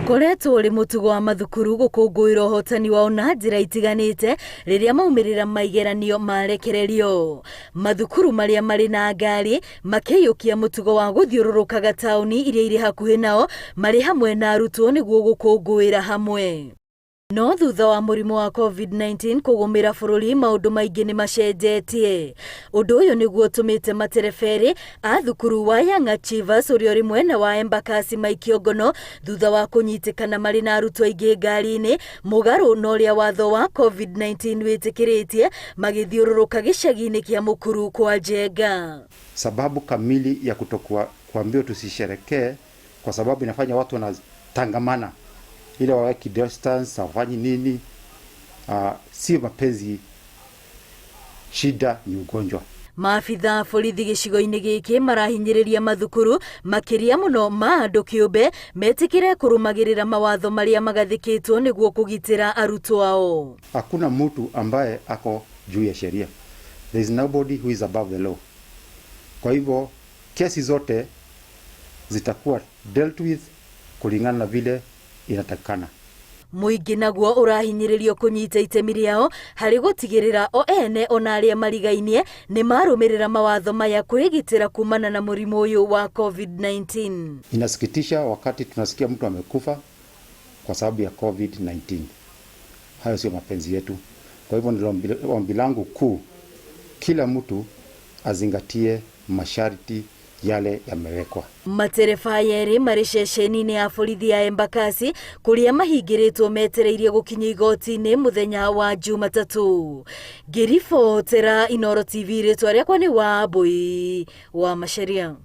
Koretwo uri mutugo wa mathukuru gukungũĩra ũhotani wao na njĩra itiganĩte rĩrĩa maumĩrĩra ma igeranio marekererio. Mathukuru marĩa marĩ na ngari makĩiyũkia mutugo wa gũthiũrũrũkaga taũni iria irĩ hakuhĩ nao marĩ hamwe na arutwo nĩguo gũkũngũĩra hamwe. No thutha wa mũrimũ wa COVID-19 kũgũmĩra bũrũri, maũndũ maingĩ nĩ macenjetie. Ũndũ ũyũ nĩguo ũtũmĩte matereberi a thukuru wa Young Achievers ũrĩa ũrĩ mwena wa Embakasi maikio ngono thutha wa kũnyitĩkana marĩ na arutwo aingĩ ngari-inĩ, mũgarũ na ũrĩa watho wa COVID-19 wĩtĩkĩrĩtie, magĩthiũrũrũka gĩcagi-inĩ kĩa Mũkuru kwa Njenga. Sababu kamili ya kuambiwa tusisherekee kwa sababu inafanya watu wanatangamana ile waweki distance, hawafanyi nini, si mapenzi, shida ni ugonjwa. Maabitha a borithi gĩcigo-inĩ gĩkĩ marahinyĩrĩria mathukuru makĩria mũno ma andũ kĩũmbe metĩkĩre kũrũmagĩrĩra mawatho marĩa magathĩkĩtwo nĩguo kũgitĩra arutwo ao. Hakuna mtu ambaye ako juu ya sheria. There is nobody who is above the law. Kwa hivyo kesi zote zitakuwa dealt with kulingana na vile inatakana. Mũingĩ naguo ũrahinyĩrĩrio kũnyita itemi rĩao harĩ gũtigĩrĩra o ene ona arĩa marigainie nĩ marũmĩrĩra mawatho maya kwĩgitĩra kumana na mũrimũ ũyũ wa COVID-19. Inasikitisha wakati tunasikia mtu amekufa kwa sababu ya COVID-19. Hayo sio mapenzi yetu. Kwa hivyo ndilo ombi langu kuu, kila mtu azingatie masharti yale yamewekwa. Matereba yerĩ marĩ ceceni-inĩ ya borithi ya Embakasi kũrĩa mahingĩrĩtwo metereirie gũkinya igoti-inĩ mũthenya wa Jumatatũ. Ngĩribotera Inooro TV, rĩtwa rĩakwa nĩ Wambui wa Macharia.